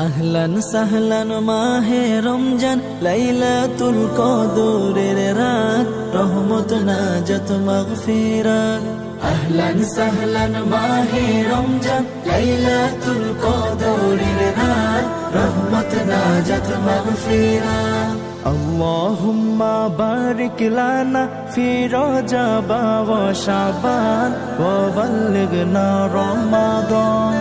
আহলান সাহলান মাহে রমজান লাইলাতুল কদরের রাত রহমত নাজাত মাগফিরাত আহলান সাহলান মাহে রমজান লাইলাতুল কদরের রাত রহমত নাজাত মাগফিরাত اللهم بارك لنا في رجب وشعبان وبلغنا رمضان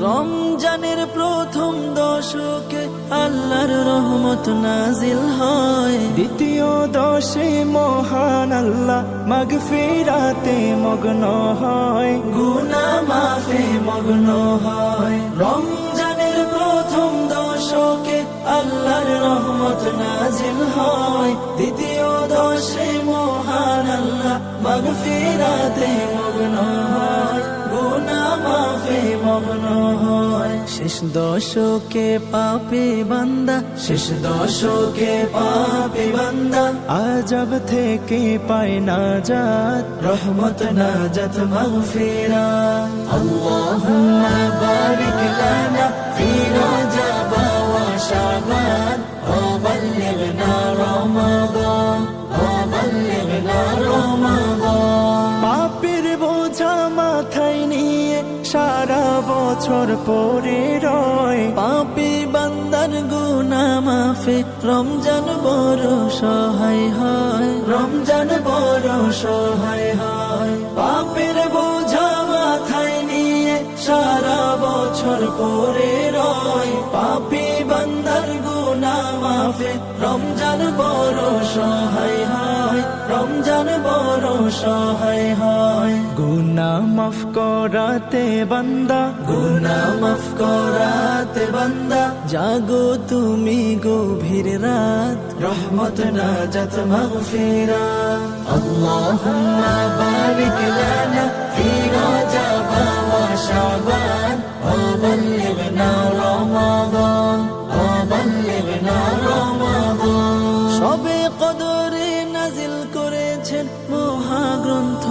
রমজানের প্রথম দশকে আল্লাহর রহমত নাজিল হয়, দ্বিতীয় দশে মহান আল্লাহ মাগফিরাতে মগ্ন হয়, গুনাহ মাফে মগ্ন হয়। রমজানের প্রথম দশকে আল্লাহর রহমত নাজিল হয়, দ্বিতীয় দশে মহান আল্লাহ মাগফিরাতে মগ্ন হয়, গুনাহ মাফে মগ্ন হয়। শেষ দশকে পাপী বান্দা, শেষ দশকে পাপী বান্দা আযাব থেকে পায় নাজাত, রহমত নাজাত মাগফিরাত। আল্লাহুম্মা বারিক লানা ফি রজব ওয়া শাবান ওয়া বাল্লিগনা রমাদান ওয়া বাল্লিগনা রমাদান। পাপের বোঝা মাথায় নিয়ে সারা বছর পরে রয়, পাপী বান্দার গুনাহ মাফে রমজান বড় সহায় হয়, রমজান বড় সহায় হয়। পাপের বোঝা মাথায় নিয়ে সারা বছর পরে রয়, পাপী বান্দার গুনাহ মাফে রমজান বড় সহায় হয়, রমজান বড় সহায় হয়। গুনাহ মাফ করাতে বান্দা, গুনাহ মাফ করাতে বান্দা জাগো তুমি গভীর রাত, রহমত নাজাত মাগফিরাত। আল্লাহুম্মা বারিক লানা ফি রজব ওয়া শাবান ওয়া বাল্লিগনা রমাদান ওয়া বাল্লিগনা রমাদান। সবে কদরে নাজিল করেছেন মহাগ্রন্থ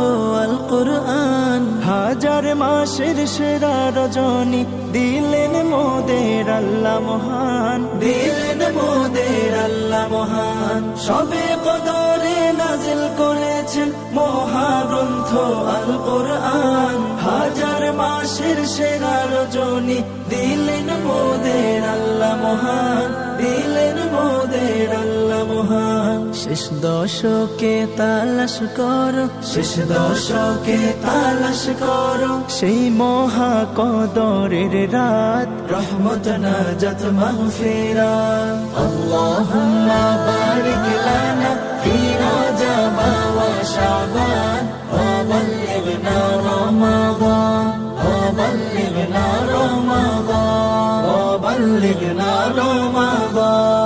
আল কুরআন, হাজার মাসের সেরা রজনী দিলেন মোদের আল্লাহ মহান, দিলেন মোদের আল্লাহ মহান। সবে কদরে নাজিল করেছেন মহাগ্রন্থ আল কুরআন, হাজার মাসের সেরা রজনী দিলেন মোদের আল্লাহ মহান, দিলেন মোদের আল্লাহ মহান। শেষ দশকে তালাশ করো, শেষ দশকে তালাশ করো সেই মহা কদরের রাত, রহমত নাজাত মাগফিরাত। আল্লাহুম্মা বারিক লানা ফি রজব ওয়া শাবান ওয়া বাল্লিগনা রমাদান ওয়া বাল্লিগনা রমাদান ওয়া বাল্লিগনা রমাদান।